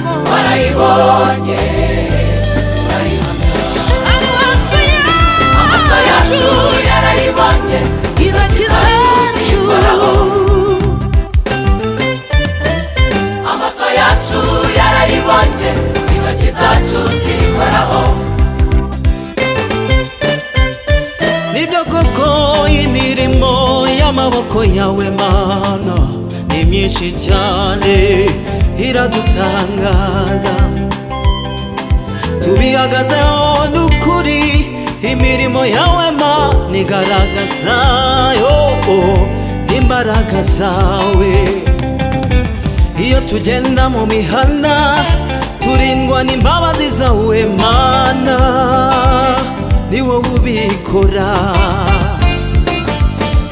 warayibonye amaso yacu yarayibonye intoki zacu amaso yacu yarayibonye intoki zacu zikoraho nibyo koko imirimo y'amaboko yawe Mana ni myinshi cyane iradutangaza tubihagazeho n'ukuri imirimo yawe Mana igaragaza imbaraga zawe iyo tugenda mu mihanda turindwa n'imbabazi zawe Mana ni wowe ubikora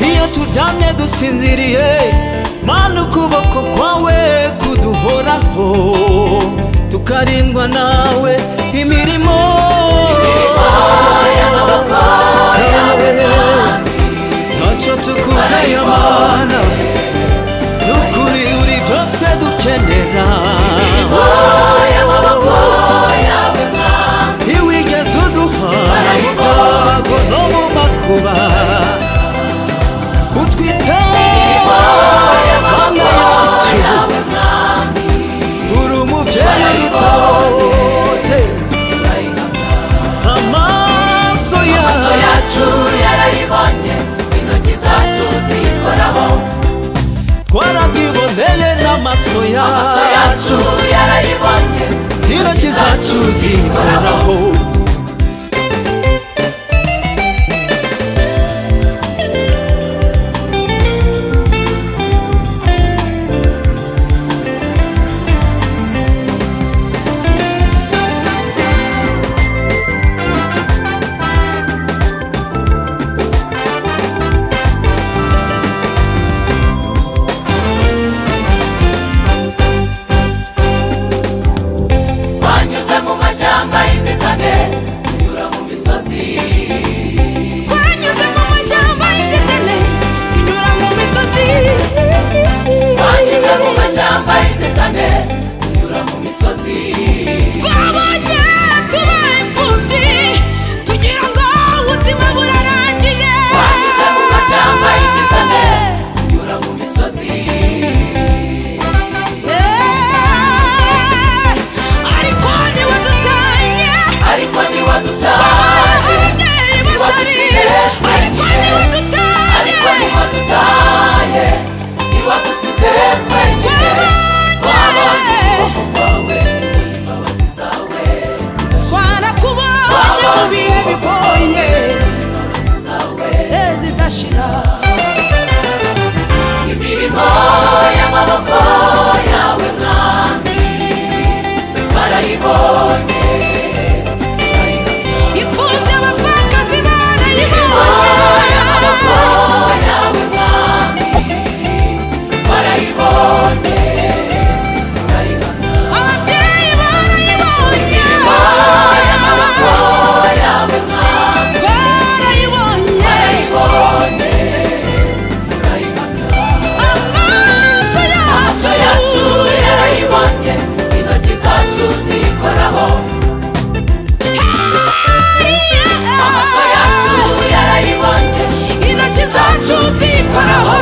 iyo turyamye dusinziriye Mana ukuboko kwawe kuduhoraho tukarindwa nawe imirimo y'amaboko yawe ntacyo tukubwiye Mana n'ukuri uri byose dukenera y'amaboko yawe ntiwigeze uduhana mu byago no mu makuba utwitaho Mana yacu uri umubyeyi utose amaso yacu yarayibonye intoki zacu zikoraho twarabyiboneye n'amaso yacu yarayibonye intoki zacu zikoraho imirimo y'amaboko yawe Mwami barayibonye imfubyi abapfakazi barayibonye y'amaboko yawe Mwami barayibonye ababyeyi barayibonye y'amaboko yawe Mwami barayibonye yarayibonye intoki zacu zikoraho amaso yacu yarayibonye intoki zacu zikoraho